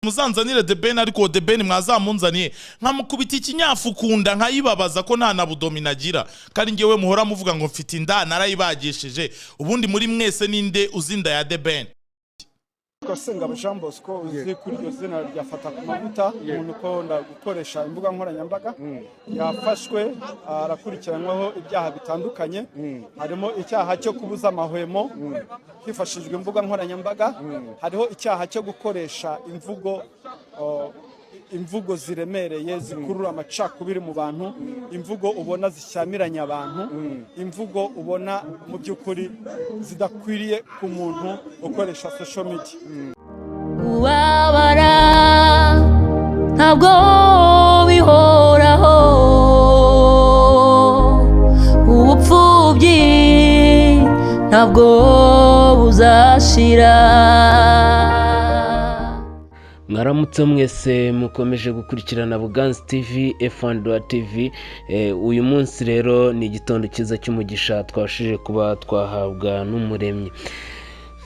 muzanzanire The Ben ariko The Ben mwazamunzaniye nkamukubita ikinyafu kunda nkayibabaza ko nta nabudomi nagira kandi ngewe muhora muvuga ngo mfite inda narayibagishije ubundi muri mwese ninde uzinda ya The Ben Kosenga Jean Bosco uzi kuri iryo zina rya Fata kumavuta umuntu ukunda gukoresha imbuga nkoranyambaga yafashwe arakurikiranwaho ibyaha bitandukanye harimo icyaha cyo kubuza amahwemo hifashishijwe imbuga nkoranyambaga hariho icyaha cyo gukoresha imvugo ziremereye zikurura amacakubiri mu bantu imvugo ubona zishyamiranya abantu imvugo ubona mu by'ukuri zidakwiriye ku muntu ukoresha social media ubabara ntabwo bihoraho ubupfubyi ntabwo buzashira. Mwaramutse mwese mukomeje gukurikirana Buganza TV F1 TV. Uyu munsi rero ni igitondo cyiza cy'umugisha twashije kuba twahabwa n'umuremyi.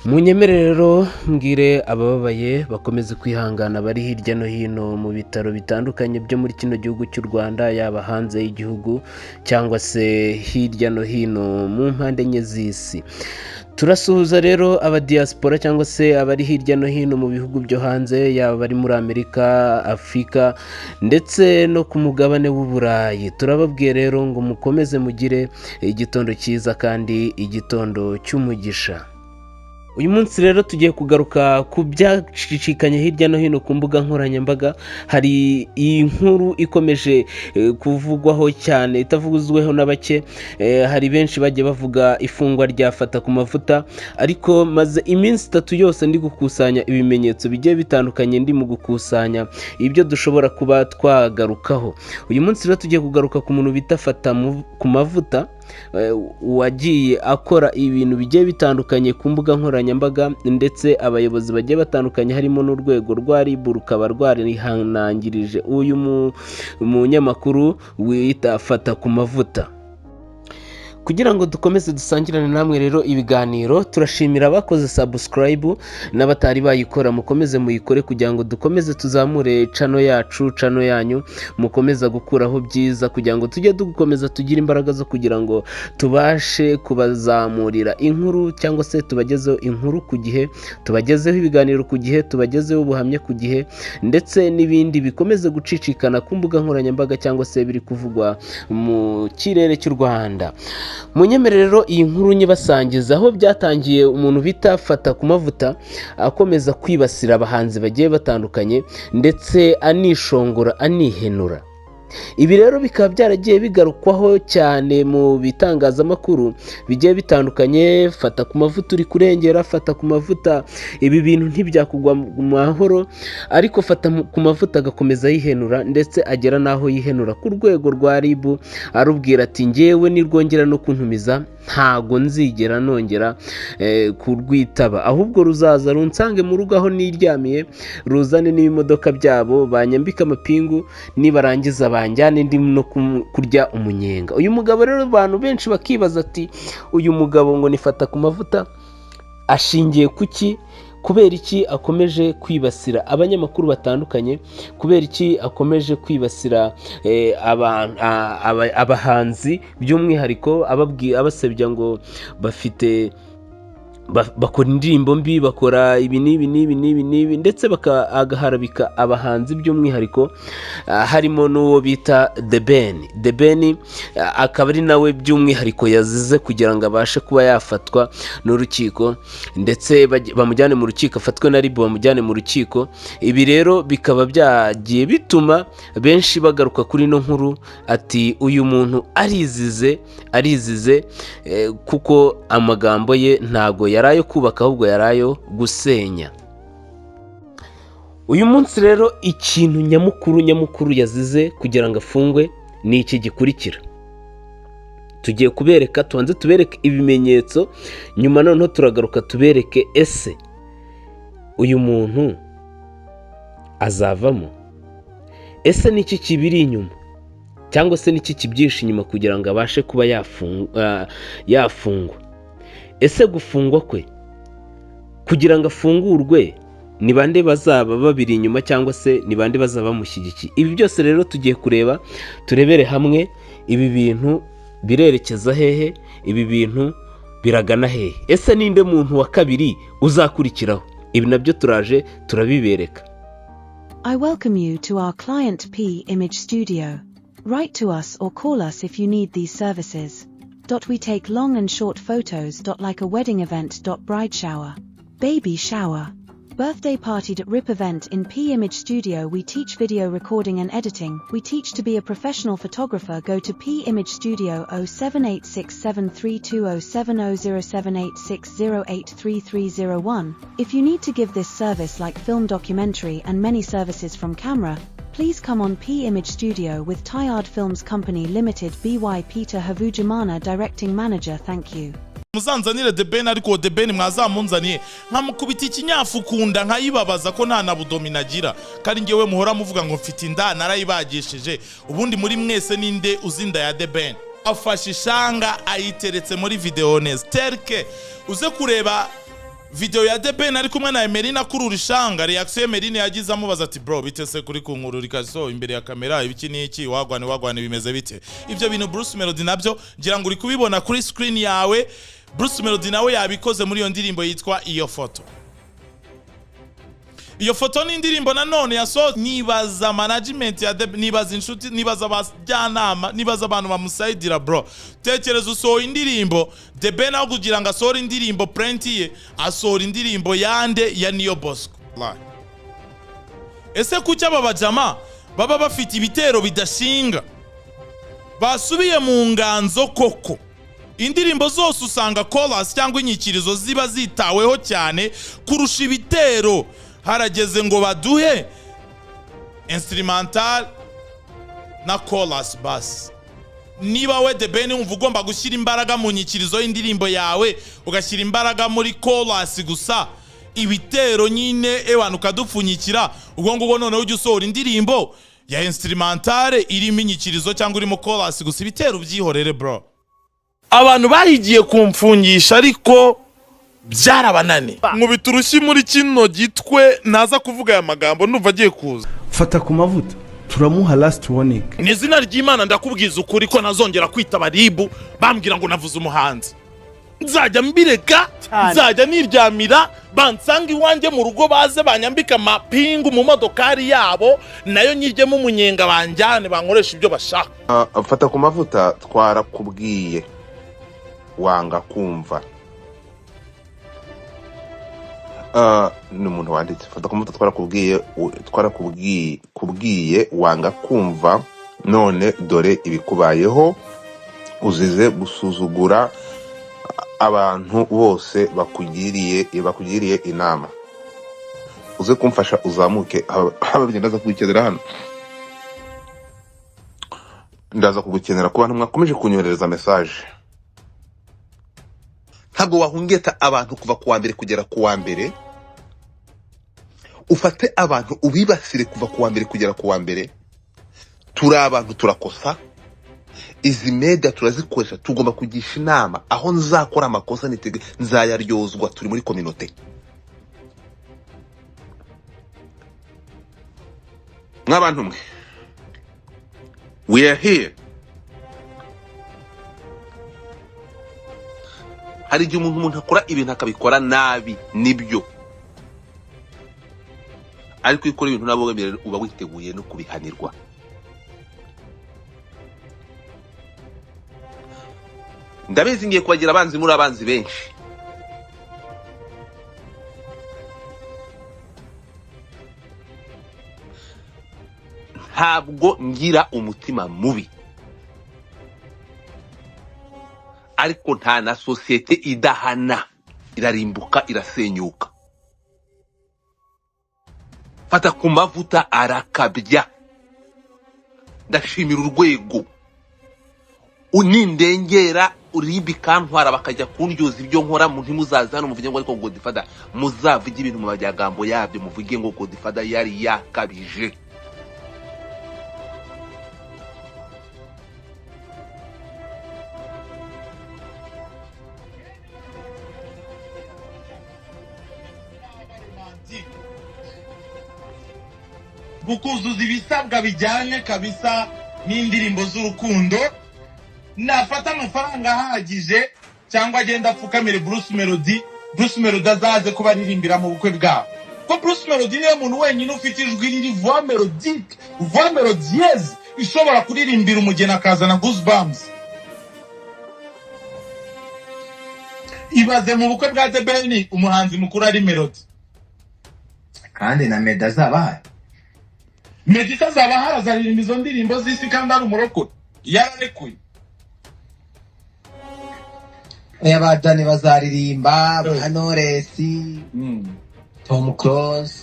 Munyemere rero mbwire abababaye bakomeze kwihangana bari hirya no hino mu bitaro bitandukanye byo muri kino gihugu cy'u Rwanda yaba hanze y'igihugu cyangwa se hirya no hino mu mpande enye z'isi. Turasuhuza rero aba diaspora cyangwa se abari hirya no hino mu bihugu byo hanze yaba bari muri Amerika, Afrika ndetse no ku mugabane w'Uburayi. Turababwiye rero ngo mukomeze mugire igitondo cyiza kandi igitondo cy'umugisha. Uyu munsi rero tugiye kugaruka ku byacicikanye hirya no hino ku mbuga nkoranyambaga. Hari iyi nkuru ikomeje kuvugwaho cyane itavuguzweho na bake. Hari benshi bagiye bavuga ifungwa rya Fata kumavuta, ariko maze iminsi 3 yose ndi gukusanya ibimenyetso bigiye bitandukanye ndi mu gukusanya ibyo dushobora kuba twagarukaho. Uyu munsi rero tugiye kugaruka ku muntu bita Fata kumavuta wagiye akora ibintu bigiye bitandukanye ku mbuga nkoranyambaga, ndetse abayobozi bagiye batandukanye harimo n'urwego rwa RIB rukaba rwarihanangirije uyu munyamakuru wita Fata kumavuta. Kugira ngo dukomeze dusangirane namwe rero ibiganiro, turashimira abakoze subscribe n'abatari bayikora mukomeze muyikore kugira ngo dukomeze tuzamure channel yanyu, mukomeza gukuraho byiza kugira ngo tujye dukomeza tugira imbaraga zo kugira ngo tubashe kubazamurira inkuru cyangwa se tubagezeho inkuru ku gihe, tubagezeho ibiganiro ku gihe, tubagezeho ubuhamya ku gihe ndetse n'ibindi bikomeze gucicikana ku mbuga nkoranyambaga cyangwa se biri kuvugwa mu kirere cy'u Rwanda. Munyemerero iyi nkuru nyibasangiza aho byatangiye umuntu bita Fata kumavuta akomeza kwibasira abahanzi bagiye batandukanye ndetse anishongora anihenura. Ibi rero bikaba byaragiye bigarukwaho cyane mu bitangazamakuru bigiye bitandukanye. Fata kumavuta uri kurengera, Fata kumavuta ibi bintu ntibyakugwa mu mahoro, ariko Fata kumavuta agakomeza yihenura ndetse agera naho yihenura ku rwego rwa RIB arubwira ati ngewe nirwongera no kuntumiza ntago nzigera nongera kurwitaba, ahubwo ruzaza runsange mu rugo aho niryamiye, ruzane n'ibimodoka byabo banyambika amapingu nibarangiza banjyane ndi no kurya umunyenga. Uyu mugabo rero abantu benshi bakibaza ati uyu mugabo ngo ni Fata kumavuta ashingiye kuki? Kubera iki akomeje kwibasira abanyamakuru batandukanye? Kubera iki akomeje kwibasira abahanzi by'umwihariko abasebya ngo bafite bakora indirimbo mbi, bakora ibi n'ibi ndetse agaharabika abahanzi by'umwihariko harimo n'uwo bita The Ben akaba ari nawe by'umwihariko yazize kugira ngo abashe kuba yafatwa n'urukiko ndetse bamujyane mu rukiko, afatwe na RIB bamujyane mu rukiko. Ibi rero bikaba byagiye bituma benshi bagaruka kuri no nkuru ati uyu muntu arizize kuko amagambo ye ntago yarayo kubaka ahubwo yarayo gusenya. Uyu munsi rero ikintu nyamukuru yazize kugira ngo afungwe ni iki gikurikira. Tugiye kubereka, tubanze tubereke ibimenyetso, nyuma noneho turagaruka tubereke ese uyu muntu azavamo, ese niki kibiri inyuma cyangwa se niki kibyishe inyuma kugira ngo abashe kuba yafungwa. Ese gufungwa kwe kugira ngo afungurwe ni bande bazaba babiri inyuma cyangwa se ni bande bazaba bamushyigikiye. Ibi byose rero tugiye kureba, turebere hamwe ibi bintu birerekeza hehe, ibi bintu biragana hehe, ese ninde muntu wa kabiri uzakurikiraho. Ibi nabyo turaje turabibereka. I welcome you to our client P Image Studio. Write to us or call us if you need these services. We take long and short photos. Like a wedding event. Bride shower, baby shower, birthday party. RIP event. In P Image Studio we teach video recording and editing. We teach to be a professional photographer. Go to P Image Studio 0786732070786083301. If you need to give this service like film documentary and many services from camera, please come on P Image Studio with Tired Films Company Limited. BY Peter Havujimana Directing Manager. Thank you. Muzanzanire The Ben, ariko The Ben mwazamunzaniye nkamukubita ikinyafukunda nkayibabaza ko nta na budomina agira, kandi ngewe muhora muvuga ngo mfite inda narayibagishije. Ubundi muri mwese ninde uzinda ya The Ben? Afashe ishanga ayiteretse muri video neza terke. Uze kureba video ya The Ben ari kumwe na Emerina kurura ishanga, reaction Emerina yagize amubaza ati bro bitese kuri kunkururika so imbere ya kamera ibiki niki wagwane bimeze bite. Ibyo bintu Bruce Melody nabyo ngira ngo uri kubibona kuri screen yawe. Bruce Melody nawe yabikoze muri iyo ndirimbo yitwa Iyo Foto. Iyo Foto ni indirimbo nanone yasohotse. Nibaza management ya nibaza inshuti, nibaza abajyanama, nibaza abantu bamusayidira bro. Tekereza usohoye indirimbo The Ben aho kugira ngo asohore indirimbo print ye, asohora indirimbo yande ya Niyo Bosco. Ese kuki aba bajama baba bafite ibitero bidashinga basubiye mu nganzo koko? Indirimbo zose usanga chorus cyangwa inyikirizo ziba zitaweho cyane kurusha ibitero. Harageze ngo baduhe instrumental na chorus bas. Niba we The Ben wumva ugomba gushyira imbaraga mu nyikirizo y'indirimbo yawe, ugashyira imbaraga muri chorus gusa, ibitero nyine ewana ukadupfunyikira, ubwo ngo none ujye usohora indirimbo ya instrumental irimo inyikirizo cyangwa irimo chorus gusa, ibitero byihorere bro. Abantu bahigiye kumfungisha ariko byarabanane. Nkubita urushyi muri kino gitwe naza kuvuga aya magambo numva agiye kuza. Fata kumavuta turamuha last warning. Ni izina ry'Imana ndakubwiza ukuri ko nazongera kwita baribu bambwira ngo navuze umuhanzi. Nzajya mbireka, nzajya niryamira, bansanga iwanjye mu rugo baze banyambika mapingu mu modokari yabo, nayo nyijyemo umunyenga banjyane bankoresha ibyo bashaka. Fata kumavuta twarakubwiye wanga kumva. N'umuntu wanditse Fata kumavuta twarakubwiye wanga kumva, none dore ibikubayeho, uzize gusuzugura abantu bose bakugiriye inama. Uze kumfasha uzamuke ababye ndaza kugukenera hano. Ndaza kugukenera ku bantu mwakomeje kunyohereza message. Ntabwo wahungeta abantu kuva ku wa mbere kugera ku wa mbere. Ufate abantu ubibasire kuva ku wa mbere kugera ku wa mbere. Turi abantu turakosa. Izi media turazikoresha, tugomba kugisha inama. Aho nzakora amakosa nzayaryozwa, turi muri community. Nk'abantu mwe, we are here. Hari igihe umuntu akora ibintu akabikora nabi, nibyo. Ariko ikora ibintu nabo uba witeguye no kubihanirwa. Ndabizi ngiye kubagira abanzi muri abanzi benshi. Ntabwo ngira umutima mubi, ariko nta na societe idahana, irarimbuka irasenyuka. Fata kumavuta arakabya. Ndashimira urwego unindengera uribi kantwara bakajya kundyoza ibyo nkora mu ntimuzaza hano muvuge ngo ariko Godfather muzavuge ibintu mu majyagambo yabyo, muvuge ngo Godfather yari yakabije. bukuzuza ibisabwa bijyanye kabisa n'indirimbo z'urukundo, nafata amafaranga ahagije cyangwa agenda apfukamire Bruce Melody azaze kuba aririmbira mu bukwe bwabo. Ko Bruce Melody niwe muntu wenyine ufite ijwi riri voix melodieuse ishobora kuririmbira umugeni akazana goosebumps. Ibaze mu bukwe bwa The Ben umuhanzi mukuru ari Melody, kandi na Meddy azaba Meddy azaba harazaririmba izo ndirimbo z'isi kandi ari umurokore yararekuye. Abadani bazaririmba Knowless, Tom Close,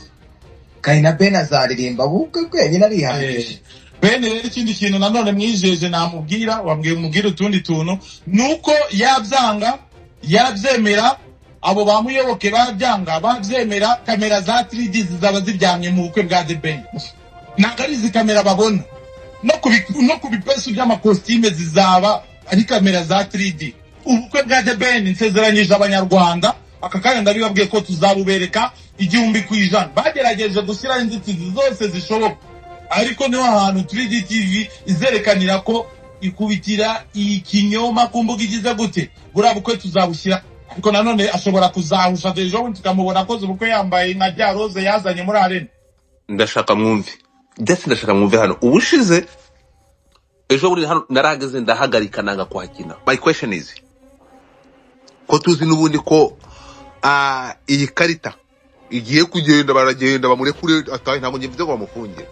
kandi na Ben azaririmba ubukwe kwenyine arihangije. Ben rero ikindi kintu nanone mwijeje namubwira, wambwiye umubwira utundi tuntu, nuko yabyanga yarabyemera, abo bamuyoboke babyanga babyemera, kamera za 3D zizaba ziryamye mu bukwe bwa The Ben. Ntabwo ari izi kamera babona, no kubipesu by'amakositime zizaba ari kamera za 3D. Ubukwe bwa The Ben nsezeranyije abanyarwanda, aka kanya ndabibabwiye ko tuzabubereka 100%. Bagerageje gushyira inzitizi zose zishoboka, ariko niho ahantu 3D TV izerekanira ko ikubitira ikinyoma ku mbuga igize gute. Buriya bukwe tuzabushyira, ariko nanone ashobora kuzahusha ejo tukamubona akoze ubukwe yambaye nka rya rose yazanye muri arena. ndashaka mwumve hano ubushize ejo buri hano narageze ndahagarika nanga kwakina. My question is ko tuzi n'ubundi ko iyi karita igiye kugenda, baragenda bamurekure ataye, ntabwo ngiye ngo bamufunge,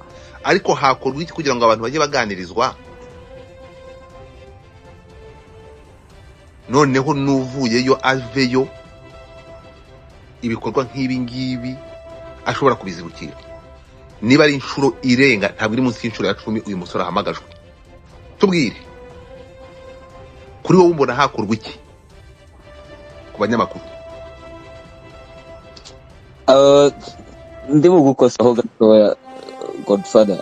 ariko hakorwa iki kugira ngo abantu bajye baganirizwa? Noneho nuvuyeyo aveyo ibikorwa nk'ibi ngibi ashobora kubizibukira. Niba ari inshuro irenga, ntabwo iri munsi y'inshuro ya 10 uyu musore ahamagajwe. Tubwire kuri wowe umbona hakorwa iki ku banyamakuru? Ndi bugukosaho gatoya Godfather.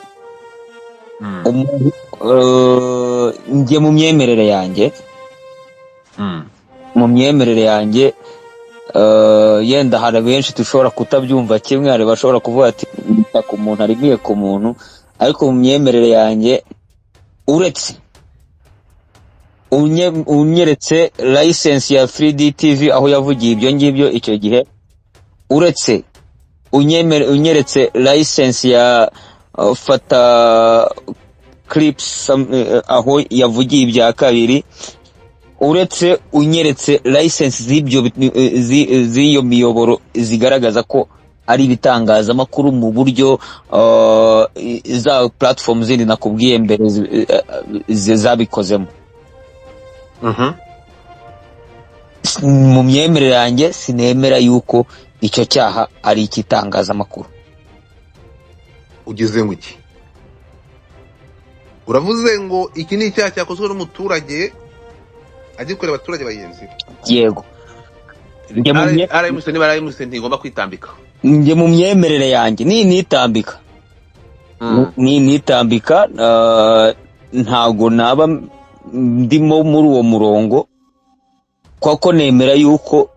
Njye mu myemerere yanjye yenda hari benshi dushobora kutabyumva kimwe, hari bashobora kuvuga ati ku muntu arimiye ku muntu, ariko mu myemerere yanjye uretse unyeretse license ya 3D TV aho yavugiye ibyo ngibyo icyo gihe, uretse unyeretse license ya Fata clips aho yavugiye ibya kabiri, uretse unyeretse license z'iyo miyoboro zigaragaza ko ari ibitangazamakuru mu buryo za platform zindi nakubwiye mbere zabikozemo. Mu myemerere yanjye sinemera yuko icyo cyaha ari ikitangazamakuru. Ugeze ngo iki? Uravuze ngo iki ni icyaha cyakozwe n'umuturage agikorera abaturage bayenzi? Yego. RMC ntigomba kwitambika. Nge mu myemerere yanjye nitambika. Nitambika ntago naba ndimo muri uwo murongo, kwako nemera yuko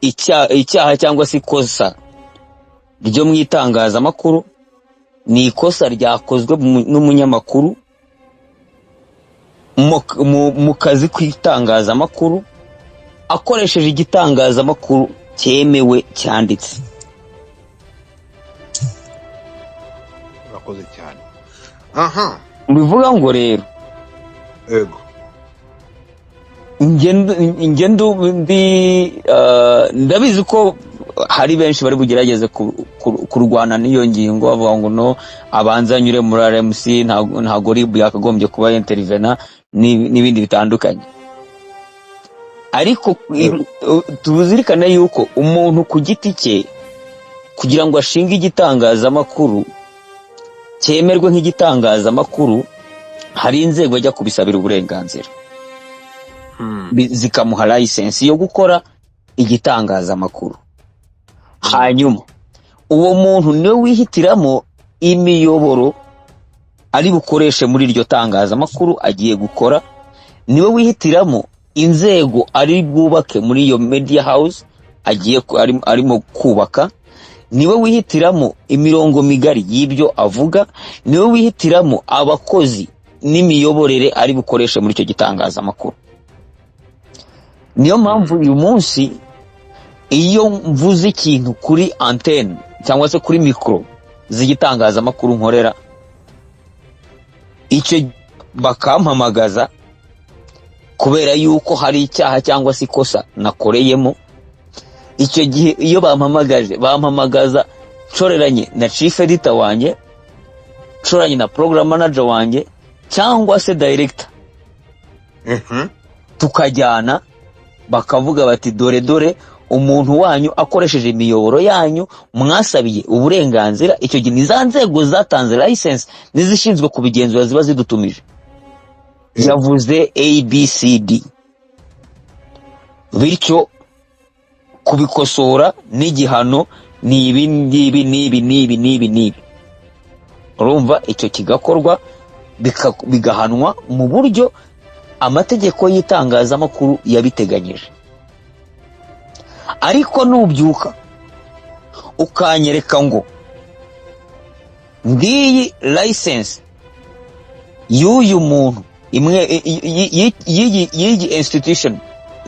icyaha cyangwa se ikosa ryo mu itangazamakuru ni ikosa ryakozwe n'umunyamakuru mu kazi kw'itangazamakuru akoresheje igitangazamakuru cyemewe cyanditse. Urakoze cyane. Bivuga ngo rero yego ndabizi ko hari benshi bari bugerageze kurwana n'iyo ngingo, bavuga ngo no abanza nyure muri RMC, ntago RIB yakagombye kuba intervena n'ibindi bitandukanye. Ariko tuzirikane yuko umuntu ku giti cye kugira ngo ashinge igitangazamakuru cyemerwe nk'igitangazamakuru, hari inzego ajya kubisabira uburenganzira zikamuha license yo gukora igitangazamakuru. Hanyuma uwo muntu niwe wihitiramo imiyoboro ari bukoreshe muri iryo tangazamakuru agiye gukora, niwe wihitiramo inzego ari bwubake muri iyo media house arimo kubaka, niwe wihitiramo imirongo migari y'ibyo avuga, niwe wihitiramo abakozi n'imiyoborere ari bukoreshe muri icyo gitangazamakuru. Niyo mpamvu uyu munsi iyo mvuze ikintu kuri antenne cyangwa se kuri mikoro z'igitangazamakuru nkorera, icyo bakampamagaza kubera yuko hari icyaha cyangwa se ikosa nakoreyemo. Icyo gihe iyo bampamagaza nshoreranye na chief editor wanjye, nshoreranye na program manager wanjye cyangwa se director, tukajyana bakavuga bati dore umuntu wanyu akoresheje imiyoboro yanyu mwasabiye uburenganzira. Icyo gihe za nzego zatanze license nizishinzwe kubigenzura ziba zidutumije, yavuze ABCD, bityo kubikosora n'igihano ni ibi. Urumva icyo kigakorwa bigahanwa mu buryo amategeko y'itangazamakuru yabiteganyije. Ariko nubyuka ukanyereka ngo ngiyi license y'uyu muntu imwe y'iyi institution,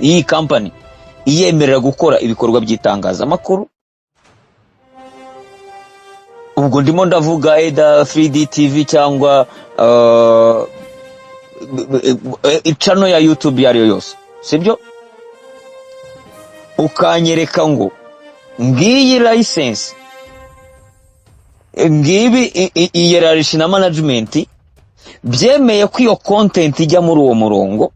iyi company iyemerera gukora ibikorwa by'itangazamakuru, ubwo ndimo ndavuga either 3D TV cyangwa channel ya YouTube yariyo yose, sibyo? Ukanyereka ngo ngiyi license, ngibi hierarchy na management byemeye ko iyo content ijya muri uwo murongo,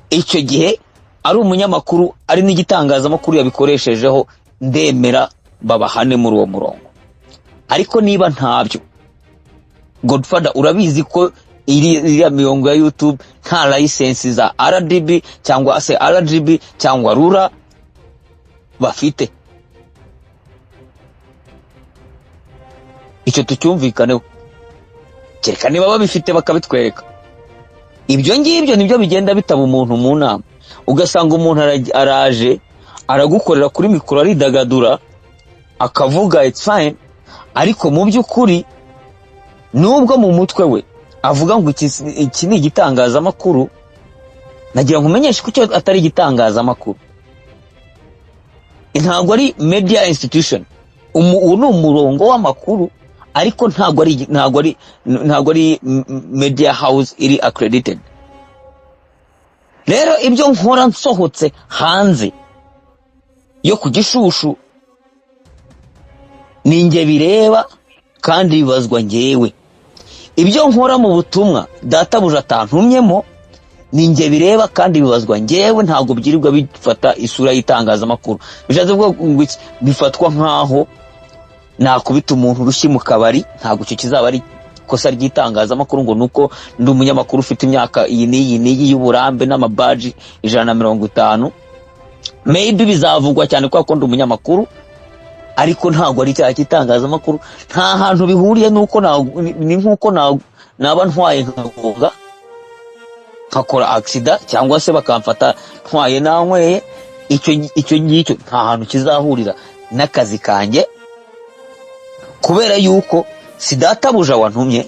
icyo gihe ari umunyamakuru ari n'igitangazamakuru yabikoreshejeho, ndemera babahane muri uwo murongo. Ariko niba ntabyo, Godfather urabizi ko iriya mirongo ya YouTube nta license za RDB cyangwa se RGB cyangwa RURA bafite. Icyo tucyumvikaneho, kereka niba babifite bakabitwereka. Ibyo ngibyo nibyo bigenda bitaba umuntu mu nama, ugasanga umuntu araje aragukorera kuri mikoro aridagadura akavuga it's fine, ariko mu by'ukuri nubwo mu mutwe we avuga ngo iki ni igitangazamakuru, nagira nkumenyeshe ko cyo atari igitangazamakuru. Ntabwo ari media institution, uwo ni umurongo w'amakuru, ariko ntabwo ari media house iri accredited. Rero ibyo nkora nsohotse hanze yo ku gishushu ninjye bireba kandi bibazwa ngewe. Ibyo nkora mu butumwa databuja atantumyemo ninjye bireba kandi bibazwa ngewe, ntabwo byirirwa bifata isura y'itangazamakuru. Bishatse ngo bifatwa nkaho nakubita umuntu urushyi mu kabari, ntabwo icyo kizaba ari kosa ry'itangazamakuru ngo nuko ndi umunyamakuru ufite imyaka iyi n'iyi y'uburambe n'amabaji 150. Maybe bizavugwa cyane ko ndi umunyamakuru, ariko ntabwo ari cyaha cy'itangazamakuru. Nta hantu bihuriye nuko ni nkuko naba ntwaye nkagonga nkakora accident cyangwa se bakamfata ntwaye nanyweye. Icyo ngicyo nta hantu kizahurira n'akazi kanjye, kubera yuko si databuja wantumye,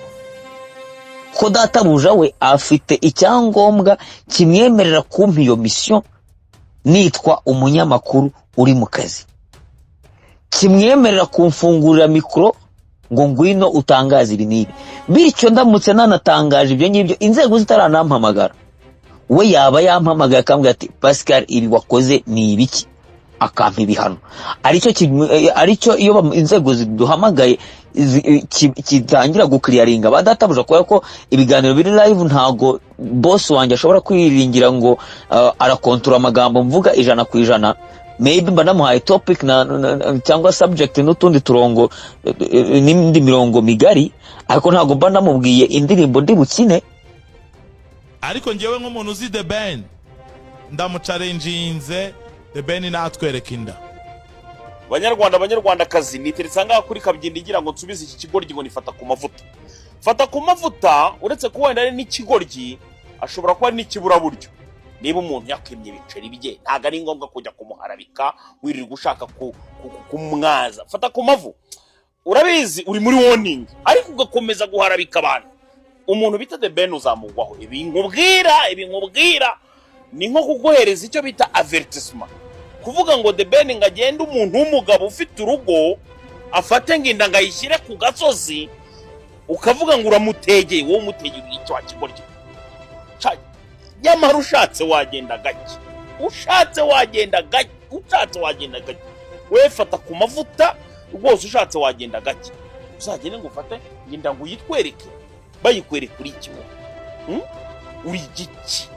ko databuja we afite icyangombwa kimwemerera kumpa iyo mission nitwa umunyamakuru uri mu kazi, kimwemerera kumfungurira mikoro ngo ngwino utangaza ibi n'ibi. Bityo ndamutse nanatangaje ibyo ngibyo inzego zitaranampamagara, we yaba yampamagaye akambwira ati Pascal ibi wakoze ni ibiki, akampa ibihano. Aricyo iyo inzego ziduhamagaye kitangira gukiriyaringa badatabuja, kubera ko ibiganiro biri live ntago boss wanjye ashobora kwiringira ngo arakontora amagambo mvuga 100%. Maybe mba namuhaye topic cyangwa subject n'utundi turongo n'indi mirongo migari, ariko ntago mba namubwiye indirimbo ndi bukine. Ariko ngewe nk'umuntu uzi The Ben ndamucalenjinze The Ben natwereka inda. Banyarwandakazi niteretse ngaha kuri Kabyindi ngira ngo nsubize iki kigoryi ngo nifata ku mavuta. Fata ku mavuta uretse kuba wenda ari n'ikigoryi, ashobora kuba ari n'ikibura buryo. niba umuntu yakimye ibiceri bye ntago ari ngombwa kujya kumuharabika wirirwa ushaka kumwaza. Fata ku mavu, urabizi uri muri warning ariko ugakomeza guharabika abantu. Umuntu bita The Ben uzamugwaho. Ibi nkubwira ni nko kuguhereza icyo bita avertissement, kuvuga ngo The Ben ngagenda umuntu w'umugabo ufite urugo afate nginda ngayishyire ku gasozi, ukavuga ngo uramutegeye. Wowe umutegeye icyo akigorye. Nyamara ushatse wagenda gake, we fata ku mavuta rwose. Ushatse wagenda gake, uzagende ngo ufate nginda ngo uyitwereke, bayikwereka kuri kimwe. Uri giki?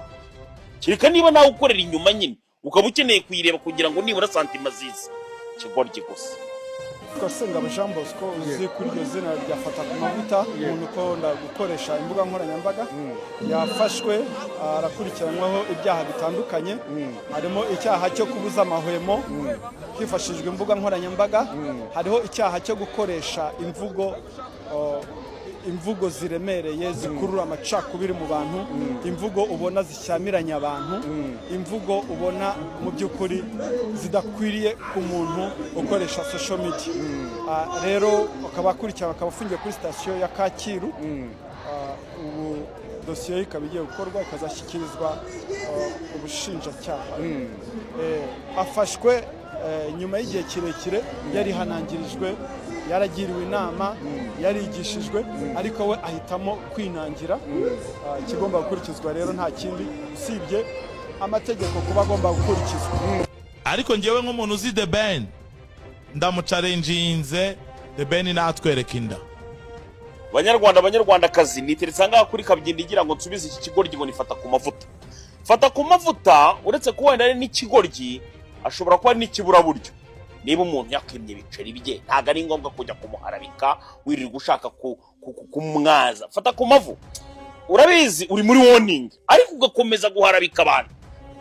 Kireka niba nawe ukorera inyuma nyine ukaba ukeneye kuyireba kugira ngo nibura santima ziza, kigorye gusa. Kasenga Jean Bosco uzi kuri iryo zina rya Fata ku mavuta, umuntu ukunda gukoresha imbuga nkoranyambaga, yafashwe arakurikiranwaho ibyaha bitandukanye, harimo icyaha cyo kubuza amahwemo hifashishijwe imbuga nkoranyambaga, hariho icyaha cyo gukoresha imvugo ziremereye zikurura amacakubiri mu bantu, imvugo ubona zishyamiranya abantu, imvugo ubona mu by'ukuri zidakwiriye ku muntu ukoresha social media. Rero akaba akurikirana, akaba afungiye kuri sitasiyo ya Kacyiru. Ubu dosiye ikaba igiye gukorwa ikazashyikirizwa ubushinjacyaha. Afashwe nyuma y'igihe kirekire, yari hanangirijwe, yaragiriwe inama, yarigishijwe, ariko we ahitamo kwinangira. Kigomba gukurikizwa rero nta kindi usibye amategeko kuba agomba gukurikizwa. Ariko ngewe nk'umuntu uzi The Ben ndamucalenjinze, The Ben natwereka inda. Banyarwandakazi, niteretse ngaha kuri Kabyindi igira ngo nsubize iki kigoryi ngo nifata ku mavuta. Fata ku mavuta uretse kuba wenda ari n'ikigoryi, ashobora kuba ari n'ikiburaburyo. Niba umuntu yakimye ibiceri bye ntago ari ngombwa kujya kumuharabika wirirwa ushaka kumwaza. Fata ku mavu, urabizi uri muri warning ariko ugakomeza guharabika abantu.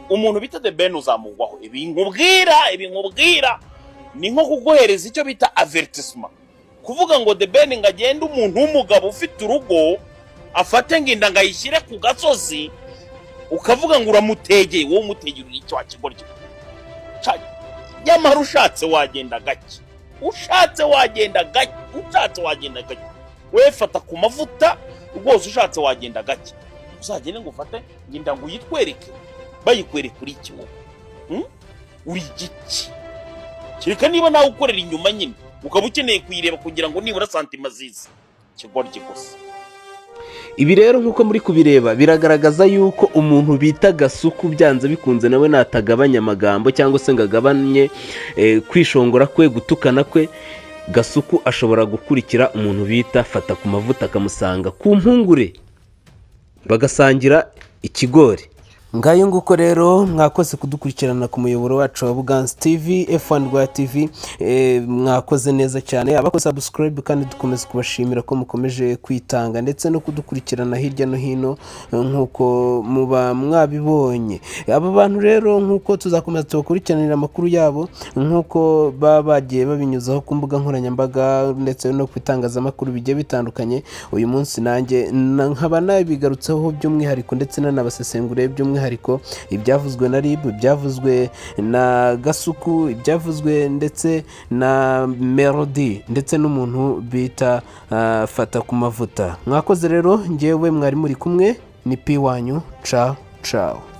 Umuntu bita The Ben uzamugwaho. Ibi nkubwira ni nko kuguhereza icyo bita avertissement, kuvuga ngo The Ben ngagenda umuntu w'umugabo ufite urugo afate nginda ngayishyire ku gasozi, ukavuga ngo uramutegeye. Wowe umutegeye icyo akigorye. Nyamara ushatse wagenda gake, we fata ku mavuta rwose. Ushatse wagenda gake, uzagende ngo ufate nginda ngo uyitwereke, bayikwereka kuri kimwe. Uri giki? Kireka niba nawe ukorera inyuma nyine ukaba ukeneye kuyireba kugira ngo nibura santima ziza, kigorye gusa. Ibi rero nk'uko muri kubireba biragaragaza yuko umuntu bita Gasuku byanze bikunze nawe natagabanya amagambo cyangwa se ngagabanye kwishongora kwe, gutukana kwe, Gasuku ashobora gukurikira umuntu bita Fata ku mavuta akamusanga ku mpungure bagasangira ikigori. Ngayo nguko rero mwakoze kudukurikirana ku muyoboro wacu wa Buganza TV, F1 TV. Mwakoze neza cyane, abakoze subscribe kandi dukomeza kubashimira ko mukomeje kwitanga ndetse no kudukurikirana hirya no hino nkuko muba mwabibonye. Aba bantu rero nkuko tuzakomeza tubakurikiranira amakuru yabo nkuko bagiye babinyuzaho ku mbuga nkoranyambaga ndetse no kwitangazamakuru bigiye bitandukanye. Uyu munsi nanjye nkaba nabigarutseho by'umwihariko ndetse nanabasesengure by'umwihariko ibyavuzwe na RIB, ibyavuzwe na Gasuku, ibyavuzwe ndetse na Melody ndetse n'umuntu bita Fata ku mavuta. Mwakoze rero, ngewe mwari muri kumwe ni P wanyu. Ciao ciao.